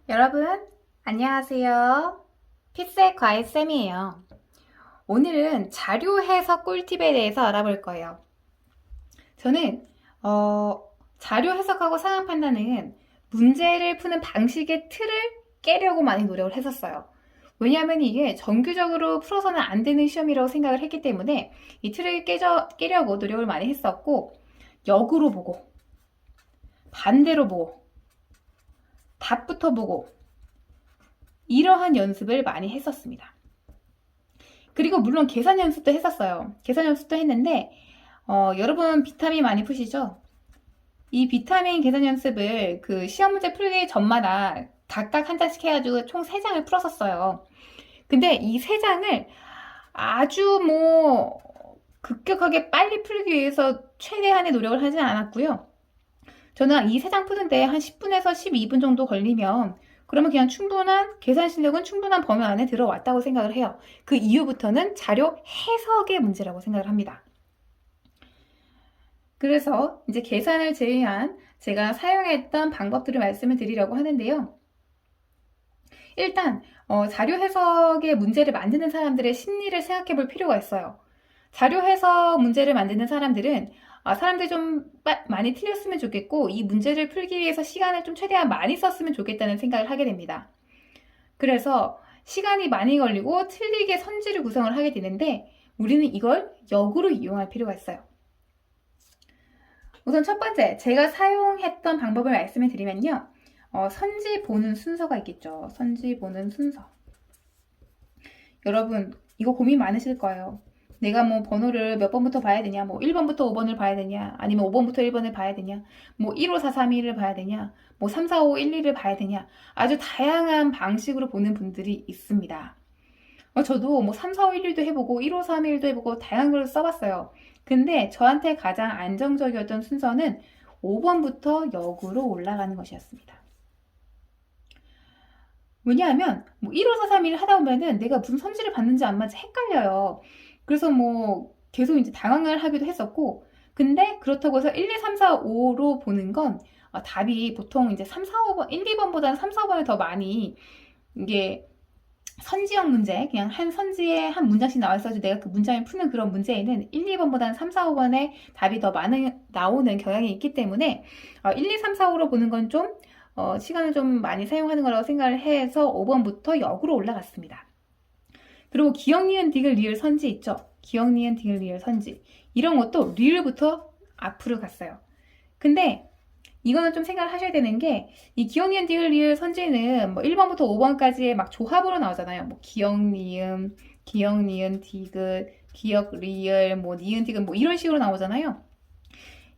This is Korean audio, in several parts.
여러분, 안녕하세요. 피스의 과외쌤이에요. 오늘은 자료 해석 꿀팁에 대해서 알아볼 거예요. 저는 자료 해석하고 상황 판단은 문제를 푸는 방식의 틀을 깨려고 많이 노력을 했었어요. 왜냐하면 이게 정규적으로 풀어서는 안 되는 시험이라고 생각을 했기 때문에 이 틀을 깨려고 노력을 많이 했었고, 역으로 보고, 반대로 보고, 답부터 보고, 이러한 연습을 많이 했었습니다. 그리고 물론 계산 연습도 했었어요. 계산 연습도 했는데 여러분 비타민 많이 푸시죠? 이 비타민 계산 연습을 그 시험 문제 풀기 전마다 각각 한 장씩 해가지고 총 3장을 풀었었어요. 근데 이 3장을 아주 급격하게 빨리 풀기 위해서 최대한의 노력을 하진 않았고요. 저는 이 3장 푸는데 한 10분에서 12분 정도 걸리면 그러면 그냥 계산 실력은 충분한 범위 안에 들어왔다고 생각을 해요. 그 이후부터는 자료 해석의 문제라고 생각을 합니다. 그래서 이제 계산을 제외한 제가 사용했던 방법들을 말씀을 드리려고 하는데요. 일단 자료 해석의 문제를 만드는 사람들의 심리를 생각해 볼 필요가 있어요. 자료 해석 문제를 만드는 사람들은 사람들이 좀 많이 틀렸으면 좋겠고 이 문제를 풀기 위해서 시간을 좀 최대한 많이 썼으면 좋겠다는 생각을 하게 됩니다. 그래서 시간이 많이 걸리고 틀리게 선지를 구성을 하게 되는데 우리는 이걸 역으로 이용할 필요가 있어요. 우선 첫 번째, 제가 사용했던 방법을 말씀을 드리면요. 선지 보는 순서가 있겠죠. 선지 보는 순서. 여러분, 이거 고민 많으실 거예요. 내가 번호를 몇 번부터 봐야 되냐, 1번부터 5번을 봐야 되냐, 아니면 5번부터 1번을 봐야 되냐, 1, 5, 4, 3, 2를 봐야 되냐, 3, 4, 5, 1, 2를 봐야 되냐, 아주 다양한 방식으로 보는 분들이 있습니다. 저도 3, 4, 5, 1, 2도 해보고, 1, 5, 3, 1도 해보고, 다양한 걸 써봤어요. 근데 저한테 가장 안정적이었던 순서는 5번부터 역으로 올라가는 것이었습니다. 왜냐하면 1, 5, 4, 3, 1 하다 보면은 내가 무슨 선지를 받는지 안 받는지 헷갈려요. 그래서 계속 이제 당황을 하기도 했었고, 근데 그렇다고 해서 1, 2, 3, 4, 5로 보는 건 답이 보통 이제 3, 4, 5번, 1, 2번보다는 3, 4번을 더 많이 이게 선지형 문제, 그냥 한 선지에 한 문장씩 나와 있어서 내가 그 문장을 푸는 그런 문제에는 1, 2번보다는 3, 4, 5번에 답이 더 많이 나오는 경향이 있기 때문에 1, 2, 3, 4, 5로 보는 건 좀 시간을 좀 많이 사용하는 거라고 생각을 해서 5번부터 역으로 올라갔습니다. 그리고 기억, 니은, 디귿, 리을, 선지 있죠? 기억, 니은, 디귿, 리을, 선지. 이런 것도 리을부터 앞으로 갔어요. 근데 이거는 좀 생각을 하셔야 되는 게, 이 기억, 니은, 디귿, 리을, 선지는 1번부터 5번까지의 막 조합으로 나오잖아요. 기억, 니은, 디귿, 기억, 리을, 니은, 디귿, 이런 식으로 나오잖아요.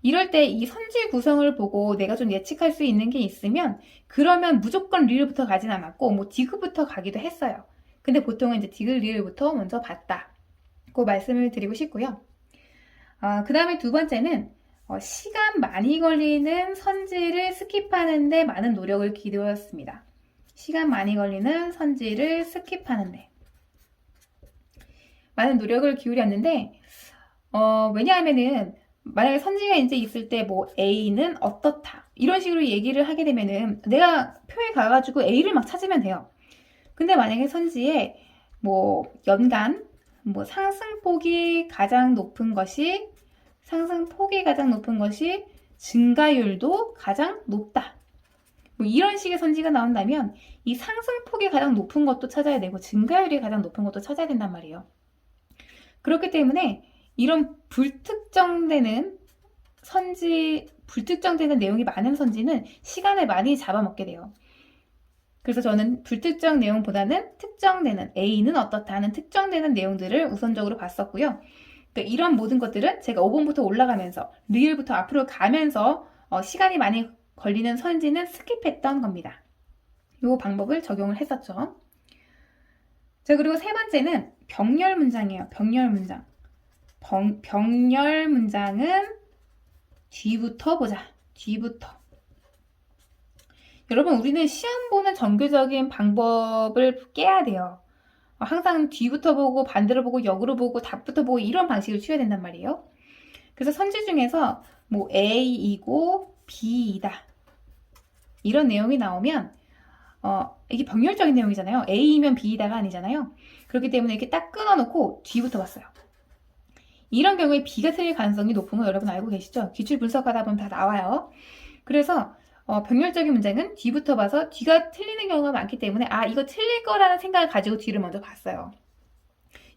이럴 때 이 선지 구성을 보고 내가 좀 예측할 수 있는 게 있으면, 그러면 무조건 리을부터 가진 않았고, 디귿부터 가기도 했어요. 근데 보통은 이제 디귿, 리을부터 먼저 봤다. 그 말씀을 드리고 싶고요. 그 다음에 두 번째는 시간 많이 걸리는 선지를 스킵하는데 많은 노력을 기울였습니다. 시간 많이 걸리는 선지를 스킵하는데 많은 노력을 기울였는데 왜냐하면은 만약에 선지가 이제 있을 때 A는 어떻다 이런 식으로 얘기를 하게 되면은 내가 표에 가가지고 A를 막 찾으면 돼요. 근데 만약에 선지에 연간 상승폭이 가장 높은 것이 증가율도 가장 높다. 이런 식의 선지가 나온다면 이 상승폭이 가장 높은 것도 찾아야 되고 증가율이 가장 높은 것도 찾아야 된단 말이에요. 그렇기 때문에 이런 불특정되는 내용이 많은 선지는 시간을 많이 잡아먹게 돼요. 그래서 저는 불특정 내용보다는 특정되는 A는 어떻다 하는 특정되는 내용들을 우선적으로 봤었고요. 그러니까 이런 모든 것들은 제가 5번부터 올라가면서 리을부터 앞으로 가면서 시간이 많이 걸리는 선지는 스킵했던 겁니다. 이 방법을 적용을 했었죠. 자, 그리고 세 번째는 병렬 문장이에요. 병렬 문장. 병렬 문장은 뒤부터 보자. 뒤부터. 여러분, 우리는 시험 보는 정규적인 방법을 깨야 돼요. 항상 뒤부터 보고 반대로 보고 역으로 보고 답부터 보고 이런 방식을 취해야 된단 말이에요. 그래서 선지 중에서 A이고 B이다 이런 내용이 나오면 이게 병렬적인 내용이잖아요. A이면 B다가 아니잖아요. 그렇기 때문에 이렇게 딱 끊어놓고 뒤부터 봤어요. 이런 경우에 B가 틀릴 가능성이 높은 거 여러분 알고 계시죠? 기출 분석하다 보면 다 나와요. 그래서 병렬적인 문제는 뒤부터 봐서 뒤가 틀리는 경우가 많기 때문에 이거 틀릴 거라는 생각을 가지고 뒤를 먼저 봤어요.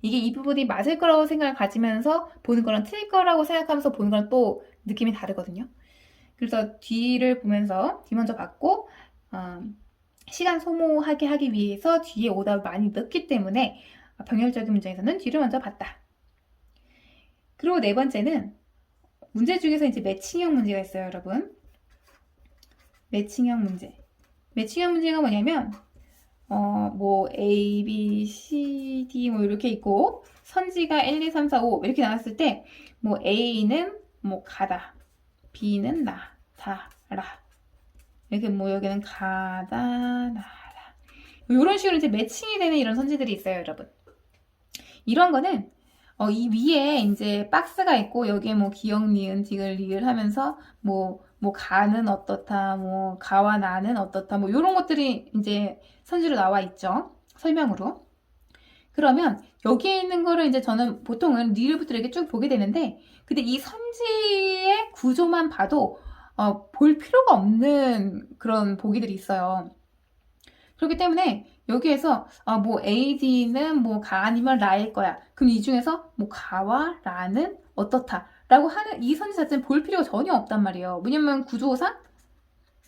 이게 이 부분이 맞을 거라고 생각을 가지면서 보는 거랑 틀릴 거라고 생각하면서 보는 거랑 또 느낌이 다르거든요. 그래서 뒤를 보면서 뒤 먼저 봤고 시간 소모하게 하기 위해서 뒤에 오답을 많이 넣기 때문에 병렬적인 문제에서는 뒤를 먼저 봤다. 그리고 네 번째는 문제 중에서 이제 매칭형 문제가 있어요, 여러분. 매칭형 문제. 매칭형 문제가 뭐냐면 뭐 A, B, C, D 뭐 이렇게 있고 선지가 1, 2, 3, 4, 5 이렇게 나왔을 때 뭐 A는 뭐 가다, B는 나다라 이렇게 뭐 여기는 가다, 나라 이런 식으로 이제 매칭이 되는 이런 선지들이 있어요, 여러분. 이런 거는 이 위에 이제 박스가 있고 여기에 뭐 기역, 니은, 디귿, 리을 하면서 뭐 가는 어떻다, 뭐 가와 나는 어떻다, 뭐 이런 것들이 이제 선지로 나와 있죠. 설명으로. 그러면 여기에 있는 거를 이제 저는 보통은 리을부터 이렇게 쭉 보게 되는데, 근데 이 선지의 구조만 봐도 볼 필요가 없는 그런 보기들이 있어요. 그렇기 때문에 여기에서 뭐 AD는 뭐 가 아니면 라일 거야. 그럼 이 중에서 뭐 가와 라는 어떻다 라고 하는 이 선지 자체는 볼 필요가 전혀 없단 말이에요. 왜냐면 구조상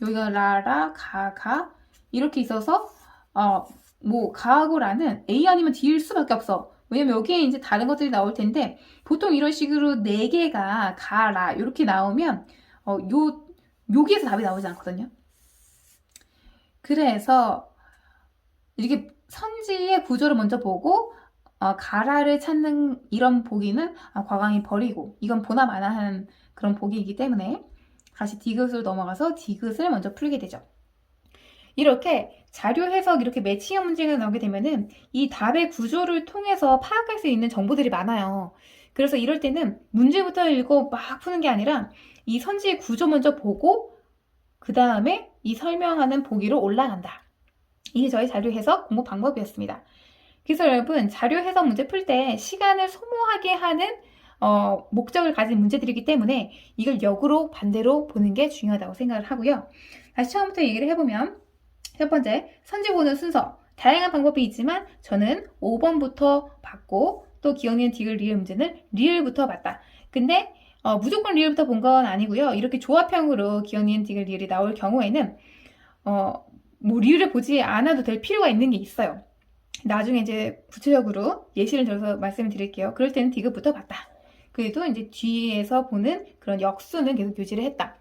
여기가 라라 가 이렇게 있어서 뭐 가하고 라는 A 아니면 D일 수밖에 없어. 왜냐면 여기에 이제 다른 것들이 나올 텐데 보통 이런 식으로 4개가 가, 라 이렇게 나오면 여기에서 답이 나오지 않거든요. 그래서 이렇게 선지의 구조를 먼저 보고 가라를 찾는 이런 보기는 과감히 버리고 이건 보나 마나 하는 그런 보기이기 때문에 다시 디귿으로 넘어가서 디귿을 먼저 풀게 되죠. 이렇게 자료 해석 이렇게 매칭형 문제가 나오게 되면은 이 답의 구조를 통해서 파악할 수 있는 정보들이 많아요. 그래서 이럴 때는 문제부터 읽고 막 푸는 게 아니라 이 선지의 구조 먼저 보고 그 다음에 이 설명하는 보기로 올라간다. 이게 저희 자료 해석 공부 방법이었습니다. 그래서 여러분 자료 해석 문제 풀 때 시간을 소모하게 하는 목적을 가진 문제들이기 때문에 이걸 역으로 반대로 보는 게 중요하다고 생각을 하고요. 다시 처음부터 얘기를 해보면 첫 번째, 선지 보는 순서. 다양한 방법이 있지만 저는 5번부터 봤고 또 기억, 니은, 디귿, 리을 문제는 리을부터 봤다. 근데 무조건 리을부터 본 건 아니고요. 이렇게 조합형으로 기억, 니은, 디귿, 리을이 나올 경우에는 뭐 리을을 보지 않아도 될 필요가 있는 게 있어요. 나중에 이제 구체적으로 예시를 들어서 말씀을 드릴게요. 그럴 때는 디귿부터 봤다. 그래도 이제 뒤에서 보는 그런 역수는 계속 유지를 했다.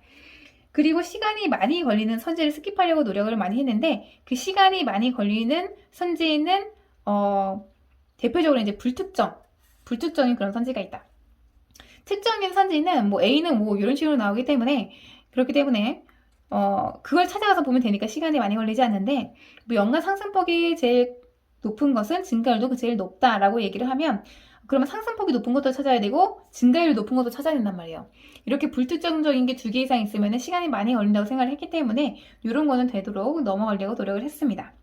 그리고 시간이 많이 걸리는 선지를 스킵하려고 노력을 많이 했는데 그 시간이 많이 걸리는 선지는 대표적으로 이제 불특정인 그런 선지가 있다. 특정인 선지는 뭐 A는 뭐 이런 식으로 나오기 때문에 그렇기 때문에 그걸 찾아가서 보면 되니까 시간이 많이 걸리지 않는데 뭐 연간 상승폭이 제일 높은 것은 증가율도 제일 높다라고 얘기를 하면 그러면 상승폭이 높은 것도 찾아야 되고 증가율이 높은 것도 찾아야 된단 말이에요. 이렇게 불특정적인 게 2개 이상 있으면 시간이 많이 걸린다고 생각을 했기 때문에 이런 거는 되도록 넘어가려고 노력을 했습니다.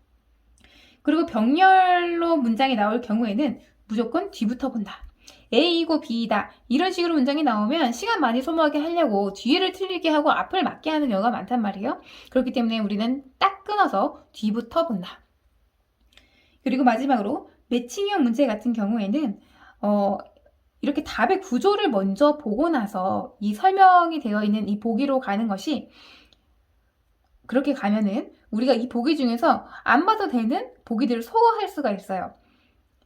그리고 병렬로 문장이 나올 경우에는 무조건 뒤부터 본다. A이고 B이다. 이런 식으로 문장이 나오면 시간 많이 소모하게 하려고 뒤를 틀리게 하고 앞을 맞게 하는 경우가 많단 말이에요. 그렇기 때문에 우리는 딱 끊어서 뒤부터 본다. 그리고 마지막으로 매칭형 문제 같은 경우에는 이렇게 답의 구조를 먼저 보고 나서 이 설명이 되어 있는 이 보기로 가는 것이 그렇게 가면은 우리가 이 보기 중에서 안 봐도 되는 보기들을 소화할 수가 있어요.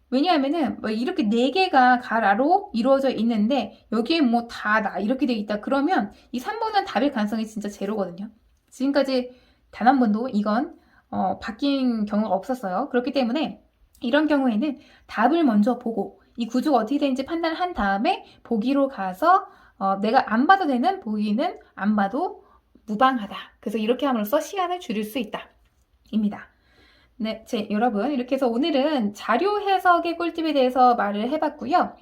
왜냐하면은 뭐 이렇게 4개가 가라로 이루어져 있는데 여기에 뭐 다 나 이렇게 돼 있다 그러면 이 3번은 답일 가능성이 진짜 제로거든요. 지금까지 단 한 번도 이건 바뀐 경우가 없었어요. 그렇기 때문에 이런 경우에는 답을 먼저 보고 이 구조가 어떻게 되는지 판단한 다음에 보기로 가서 내가 안 봐도 되는 보기는 안 봐도 무방하다. 그래서 이렇게 함으로써 시간을 줄일 수 있다. 입니다. 네, 여러분 이렇게 해서 오늘은 자료 해석의 꿀팁에 대해서 말을 해봤고요.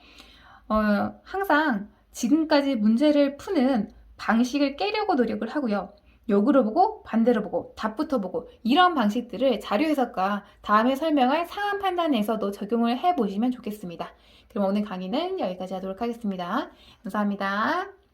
항상 지금까지 문제를 푸는 방식을 깨려고 노력을 하고요. 역으로 보고 반대로 보고 답부터 보고 이런 방식들을 자료 해석과 다음에 설명할 상황 판단에서도 적용을 해보시면 좋겠습니다. 그럼 오늘 강의는 여기까지 하도록 하겠습니다. 감사합니다.